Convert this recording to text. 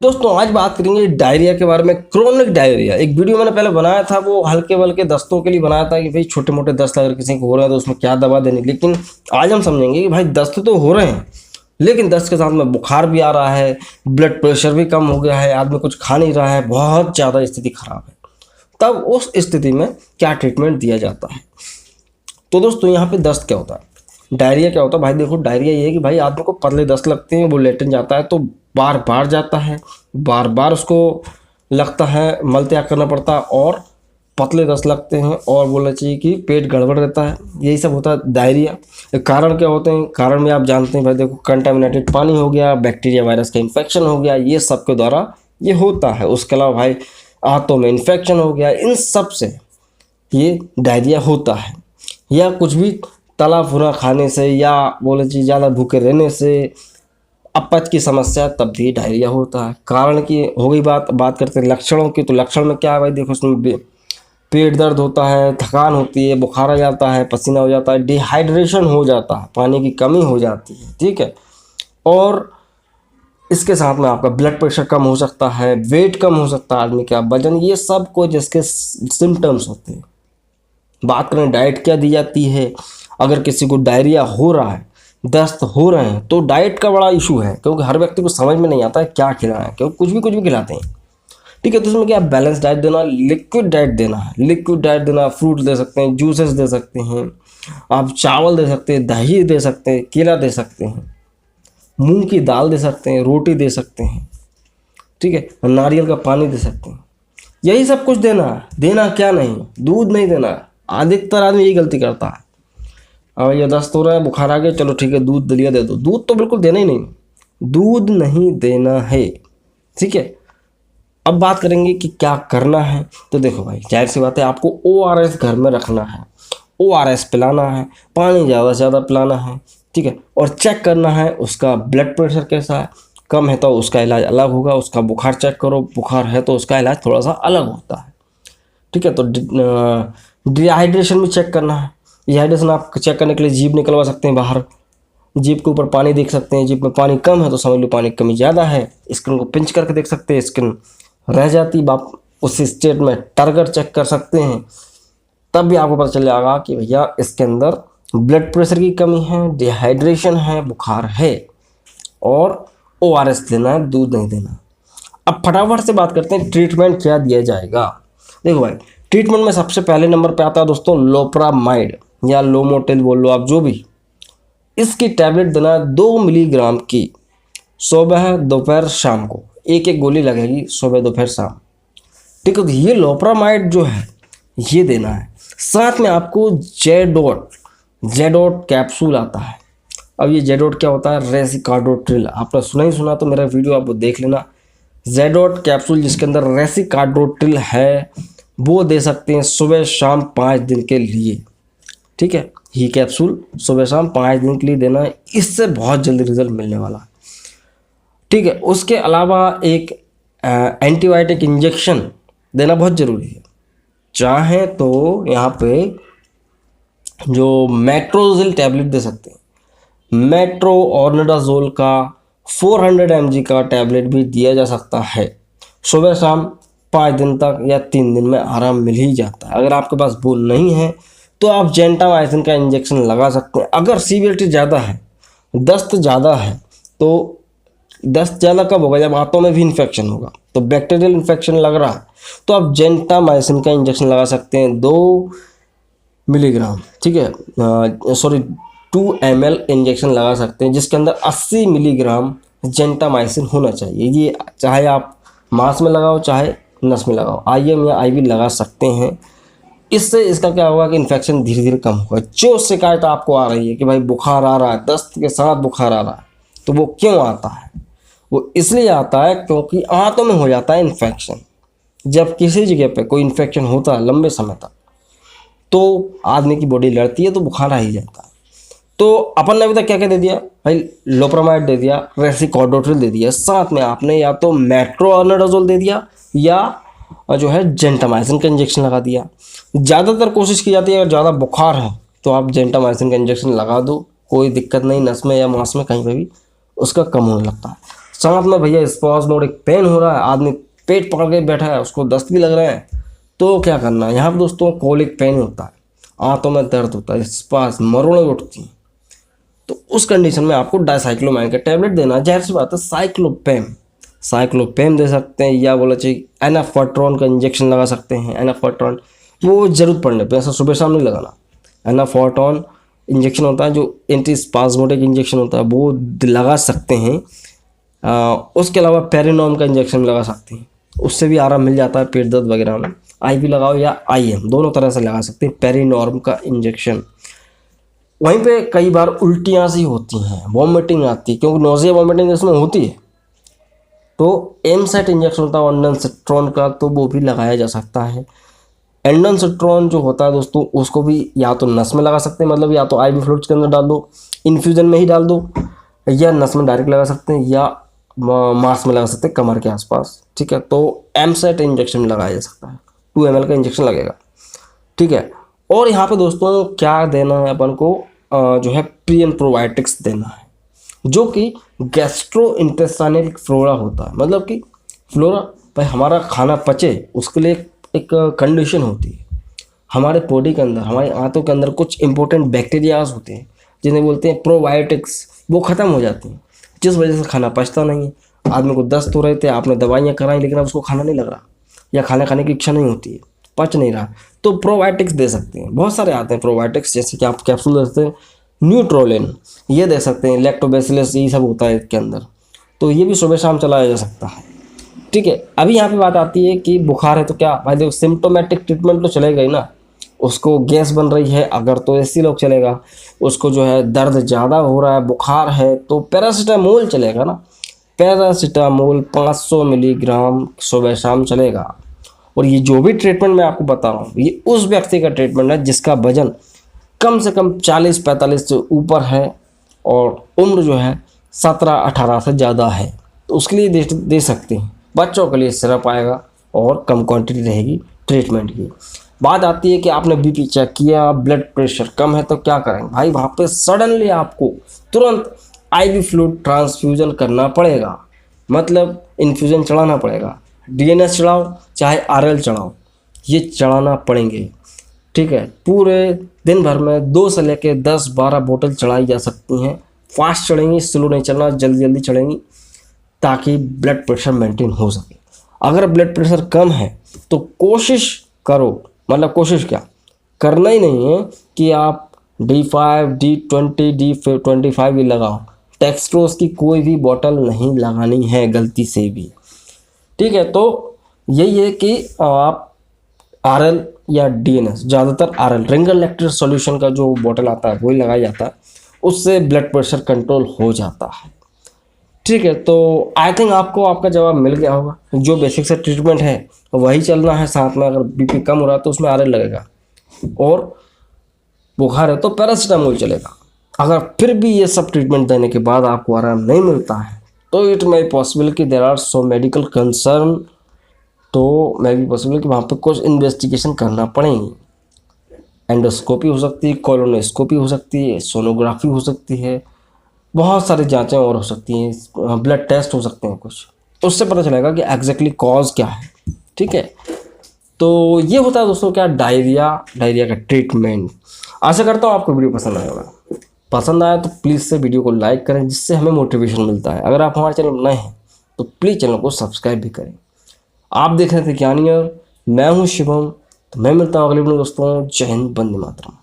दोस्तों आज बात करेंगे डायरिया के बारे में। क्रोनिक डायरिया एक वीडियो मैंने पहले बनाया था, वो हल्के वल्के दस्तों के लिए बनाया था कि भाई छोटे मोटे दस्त अगर किसी को हो रहे हैं तो उसमें क्या दवा देनी। लेकिन आज हम समझेंगे कि भाई दस्त तो हो रहे हैं, लेकिन दस्त के साथ में बुखार भी आ रहा है, ब्लड प्रेशर भी कम हो गया है, आदमी कुछ खा नहीं रहा है, बहुत ज़्यादा स्थिति खराब है। तब उस स्थिति में क्या ट्रीटमेंट दिया जाता है। तो दोस्तों यहाँ पे दस्त क्या होता है, डायरिया क्या होता है। भाई देखो, डायरिया ये है कि भाई आदमी को पतले दस्त लगते हैं, वो लेटन जाता है तो बार बार जाता है, बार बार उसको लगता है, मल त्याग करना पड़ता है और पतले दस्त लगते हैं और बोलना चाहिए कि पेट गड़बड़ रहता है। यही सब होता है डायरिया। कारण क्या होते हैं, कारण में आप जानते हैं भाई देखो, कंटामिनेटेड पानी हो गया, बैक्टीरिया वायरस का इन्फेक्शन हो गया, ये सब के द्वारा ये होता है। उसके अलावा भाई आंतों में इन्फेक्शन हो गया, इन सब से ये डायरिया होता है। या कुछ भी तला भुना खाने से, या बोले चाहिए ज़्यादा भूखे रहने से, अपच की समस्या, तब भी डायरिया होता है। कारण की हो गई बात करते हैं लक्षणों की। तो लक्षण में क्या है भाई देखो, उसमें पेट दर्द होता है, थकान होती है, बुखार आ जाता है, पसीना हो जाता है, डिहाइड्रेशन हो जाता है, पानी की कमी हो जाती है, ठीक है। और इसके साथ में आपका ब्लड प्रेशर कम हो सकता है, वेट कम हो सकता है आदमी का, वजन, ये सब कुछ इसके सिम्टम्स होते हैं। बात करें डाइट क्या दी जाती है, अगर किसी को डायरिया हो रहा है, दस्त हो रहे हैं, तो डाइट का बड़ा इशू है, क्योंकि हर व्यक्ति को समझ में नहीं आता है क्या खिलाना है, क्योंकि कुछ भी खिलाते हैं, ठीक है। तो उसमें क्या बैलेंस डाइट देना, लिक्विड डाइट देना है। लिक्विड डाइट देना, फ्रूट दे सकते हैं, जूसेस दे सकते हैं, आप चावल दे सकते हैं, दही दे सकते हैं, केला दे सकते हैं, मूंग की दाल दे सकते हैं, रोटी दे सकते हैं, ठीक है, नारियल का पानी दे सकते हैं। यही सब कुछ देना है। देना क्या नहीं, दूध नहीं देना है। अधिकतर आदमी यही गलती करता है, अब ये दस्त हो रहा है, बुखार आ गया, चलो ठीक है दूध दलिया दे दो। दूध तो बिल्कुल देना ही नहीं, दूध नहीं देना है, ठीक है। अब बात करेंगे कि क्या करना है। तो देखो भाई, जाहिर सी बात है, आपको ORS घर में रखना है, ORS पिलाना है, पानी ज़्यादा से ज़्यादा पिलाना है, ठीक है। और चेक करना है उसका ब्लड प्रेशर कैसा है, कम है तो उसका इलाज अलग होगा। उसका बुखार चेक करो, बुखार है तो उसका इलाज थोड़ा सा अलग होता है, ठीक है। तो डिहाइड्रेशन भी चेक करना है। डिहाइड्रेशन आप चेक करने के लिए जीभ निकलवा सकते हैं बाहर, जीभ के ऊपर पानी देख सकते हैं। जीभ में पानी कम है तो समझ लो पानी की कमी ज़्यादा है। स्किन को पिंच करके देख सकते हैं, स्किन रह जाती बाप उस स्टेट में, टर्गर चेक कर सकते हैं। तब भी आपको पता चल जाएगा कि भैया इसके अंदर ब्लड प्रेशर की कमी है, डिहाइड्रेशन है, बुखार है, और ORS देना है, दूध नहीं देना। अब फटाफट से बात करते हैं ट्रीटमेंट क्या दिया जाएगा। देखो भाई, ट्रीटमेंट में सबसे पहले नंबर पे आता है दोस्तों लोप्रामाइड, या लोमोटिल बोल लो आप, जो भी। इसकी टैबलेट देना है 2 मिलीग्राम की, सुबह दोपहर शाम को, एक एक गोली लगेगी सुबह दोपहर शाम, ठीक है। तो ये लोप्रामाइड जो है ये देना है। साथ में आपको जेडोट कैप्सूल आता है। अब ये जेडोट क्या होता है, रेसिकार्डोट्रिल, आपने सुना ही सुना तो मेरा वीडियो आप देख लेना। जेडोट कैप्सूल जिसके अंदर रेसिकार्डोट्रिल है, वो दे सकते हैं सुबह शाम 5 दिन के लिए, ठीक है। ये कैप्सूल सुबह शाम 5 दिन के लिए देना है, इससे बहुत जल्दी रिजल्ट मिलने वाला है, ठीक है। उसके अलावा एक एंटीबायोटिक इंजेक्शन देना बहुत ज़रूरी है। चाहे तो यहाँ पे जो मेट्रोजिल टैबलेट दे सकते हैं, मेट्रोऑर्निडाजोल का 400 mg का टैबलेट भी दिया जा सकता है। सुबह शाम 5 दिन तक या 3 दिन में आराम मिल ही जाता है। अगर आपके पास वो नहीं है तो आप जेंटामाइसिन का इंजेक्शन लगा सकते हैं। अगर सीवियरिटी ज़्यादा है, दस्त ज़्यादा है, तो दस्त ज़्यादा कब होगा, जब आंतों में भी इन्फेक्शन होगा, तो बैक्टीरियल इन्फेक्शन लग रहा है तो आप जेंटामाइसिन का इंजेक्शन लगा सकते हैं 2 मिलीग्राम, ठीक है, 2 ml इंजेक्शन लगा सकते हैं, जिसके अंदर 80 मिलीग्राम जेंटामाइसिन होना चाहिए। ये चाहे आप मांस में लगाओ चाहे नस में लगाओ, IM या IV लगा सकते हैं। इससे इसका क्या होगा कि इन्फेक्शन धीरे धीरे कम होगा। जो शिकायत आपको आ रही है कि भाई बुखार आ रहा है, दस्त के साथ बुखार आ रहा है, तो वो क्यों आता है, वो इसलिए आता है क्योंकि आंतों में हो जाता है इन्फेक्शन। जब किसी जगह पे कोई इन्फेक्शन होता है लंबे समय तक, तो आदमी की बॉडी लड़ती है, तो बुखार आ ही जाता है। तो अपन ने अभी तक क्या क्या दे दिया भाई, लोप्रामाइड दे दिया, रेसिकार्डोट्रिल दे दिया, साथ में आपने या तो मेट्रोऑर्निडाजोल दे दिया या जो है जेंटामाइसिन का इंजेक्शन लगा दिया। ज़्यादातर कोशिश की जाती है अगर ज़्यादा बुखार है तो आप जेंटामाइसिन का इंजेक्शन लगा दो, कोई दिक्कत नहीं, नस में या मांस में कहीं पर भी उसका कम होने लगता है। साथ में भैया स्पाज़मोडिक पेन हो रहा है, आदमी पेट पकड़ के बैठा है, उसको दस्त भी लग रहा है, तो क्या करना है। यहाँ पर दोस्तों कोलिक पेन होता है, आंतों में दर्द होता है, स्पास मरोड़े उठती हैं, तो उस कंडीशन में आपको डाइसाइक्लोमाइन का टैबलेट देना है। जाहिर सी बात है साइक्लोपेम दे सकते हैं, या बोला चाहिए एनाफोर्ट्रॉन का इंजेक्शन लगा सकते हैं। एनाफोर्ट्रॉन वो जरूरत पड़ने पे, ऐसा सुबह शाम नहीं लगाना। एनाफोर्ट्रॉन इंजेक्शन होता है जो एंटी स्पाज्मोटिक इंजेक्शन होता है, वो लगा सकते हैं। उसके अलावा पेरिनॉम का इंजेक्शन लगा सकते हैं, उससे भी आराम मिल जाता है पेट दर्द वगैरह में। IV लगाओ या IM, दोनों तरह से लगा सकते हैं पेरिनॉर्म का इंजेक्शन। वहीं पे कई बार उल्टियाँ सी होती हैं, वॉमिटिंग आती है, क्योंकि नोजिया वॉमिटिंग इसमें होती है, तो एमसेट इंजेक्शन होता है ऑन्डनसेट्रॉन का, तो वो भी लगाया जा सकता है। एंडोसेट्रॉन जो होता है दोस्तों, उसको भी या तो नस में लगा सकते हैं, मतलब या तो IV फ्लूइड्स के अंदर डाल दो, इन्फ्यूजन में ही डाल दो, या नस में डायरेक्ट लगा सकते हैं, या मांस में लगा सकते हैं कमर के आसपास। ठीक है, तो एमसेट इंजेक्शन लगाया जा सकता है, 2 ml का इंजेक्शन लगेगा। ठीक है, और यहाँ पे दोस्तों क्या देना है अपन को, जो है प्रियन प्रोबायोटिक्स देना है, जो कि गैस्ट्रोइंटेस्टाइनल फ्लोरा होता है। मतलब कि फ्लोरा भाई हमारा खाना पचे, उसके लिए एक कंडीशन होती है। हमारे बॉडी के अंदर, हमारे आंतों के अंदर कुछ इंपॉर्टेंट बैक्टीरियाज होते हैं जिन्हें बोलते हैं प्रोबायोटिक्स, वो ख़त्म हो जाते हैं, जिस वजह से खाना पचता नहीं है। आदमी को दस्त हो रहे थे, आपने दवाइयाँ कराई, लेकिन अब उसको खाना नहीं लग रहा, या खाना खाने की इच्छा नहीं होती है, पच नहीं रहा, तो प्रोबायोटिक्स दे सकते हैं। बहुत सारे आते हैं प्रोबायोटिक्स, जैसे कि आप कैप्सूल दे सकते हैं, न्यूट्रोलिन ये दे सकते हैं, लैक्टोबैसिलस यही सब होता है इसके अंदर, तो ये भी सुबह शाम चलाया जा सकता है। ठीक है, अभी यहाँ पे बात आती है कि बुखार है तो क्या भाई, देखो सिम्टोमेटिक ट्रीटमेंट तो चलेगा ही ना। उसको गैस बन रही है अगर, तो ऐसी लोग चलेगा। उसको जो है दर्द ज़्यादा हो रहा है, बुखार है, तो पैरासीटामोल चलेगा ना। पैरासीटामोल 500 मिलीग्राम सुबह शाम चलेगा। और ये जो भी ट्रीटमेंट मैं आपको बता रहा हूँ, ये उस व्यक्ति का ट्रीटमेंट है जिसका वजन कम से कम 40-45 से ऊपर है, और उम्र जो है 17-18 से ज़्यादा है, तो उसके लिए दे सकते हैं। बच्चों के लिए सिरप आएगा और कम क्वांटिटी रहेगी ट्रीटमेंट की। बात आती है कि आपने BP चेक किया, ब्लड प्रेशर कम है, तो क्या करेंगे भाई, वहाँ पे सडनली आपको तुरंत IV फ्लूइड ट्रांसफ्यूजन करना पड़ेगा, मतलब इन्फ्यूजन चढ़ाना पड़ेगा। DNS चढ़ाओ चाहे RL चढ़ाओ, ये चढ़ाना पड़ेंगे। ठीक है, पूरे दिन भर में 2 से लेकर 10-12 बोतल चढ़ाई जा सकती हैं। फास्ट चढ़ेंगी, स्लो नहीं चलना, जल्दी जल्दी चढ़ेंगी, ताकि ब्लड प्रेशर मेंटेन हो सके। अगर ब्लड प्रेशर कम है तो कोशिश करो, मतलब कोशिश क्या करना ही नहीं है कि आप D5, D20, D25 भी लगाओ, डेक्सट्रोज की कोई भी बोतल नहीं लगानी है गलती से भी। ठीक है, तो यही है कि आप RL या DNS, ज़्यादातर RL रिंगर लैक्टेट सॉल्यूशन का जो बोतल आता है वही लगाया जाता है, उससे ब्लड प्रेशर कंट्रोल हो जाता है। ठीक है, तो आई थिंक आपको आपका जवाब मिल गया होगा। जो बेसिक से ट्रीटमेंट है वही चलना है, साथ में अगर BP कम हो रहा है तो उसमें RL लगेगा, और बुखार है तो पैरासीटामोल चलेगा। अगर फिर भी ये सब ट्रीटमेंट देने के बाद आपको आराम नहीं मिलता है, तो इट मे पॉसिबल कि there are so medical concern, तो मे बी पॉसिबल कि वहाँ पे कुछ इन्वेस्टिगेशन करना पड़ेगी। एंडोस्कोपी हो सकती है, कोलोनोस्कोपी हो सकती है, सोनोग्राफी हो सकती है, बहुत सारी जांचें और हो सकती हैं, ब्लड टेस्ट हो सकते हैं कुछ, उससे पता चलेगा कि एग्जैक्टली कॉज क्या है। ठीक है, तो ये होता है दोस्तों क्या, डायरिया का ट्रीटमेंट। आशा करता हूँ आपको वीडियो पसंद आया होगा। पसंद आया तो प्लीज़ से वीडियो को लाइक करें, जिससे हमें मोटिवेशन मिलता है। अगर आप हमारे चैनल नए हैं तो प्लीज़ चैनल को सब्सक्राइब भी करें। आप देख रहे थे ज्ञानी और मैं हूँ शिवम, तो मैं मिलता हूँ अगले वीडियो दोस्तों। जय हिंद, वंदे मातरम।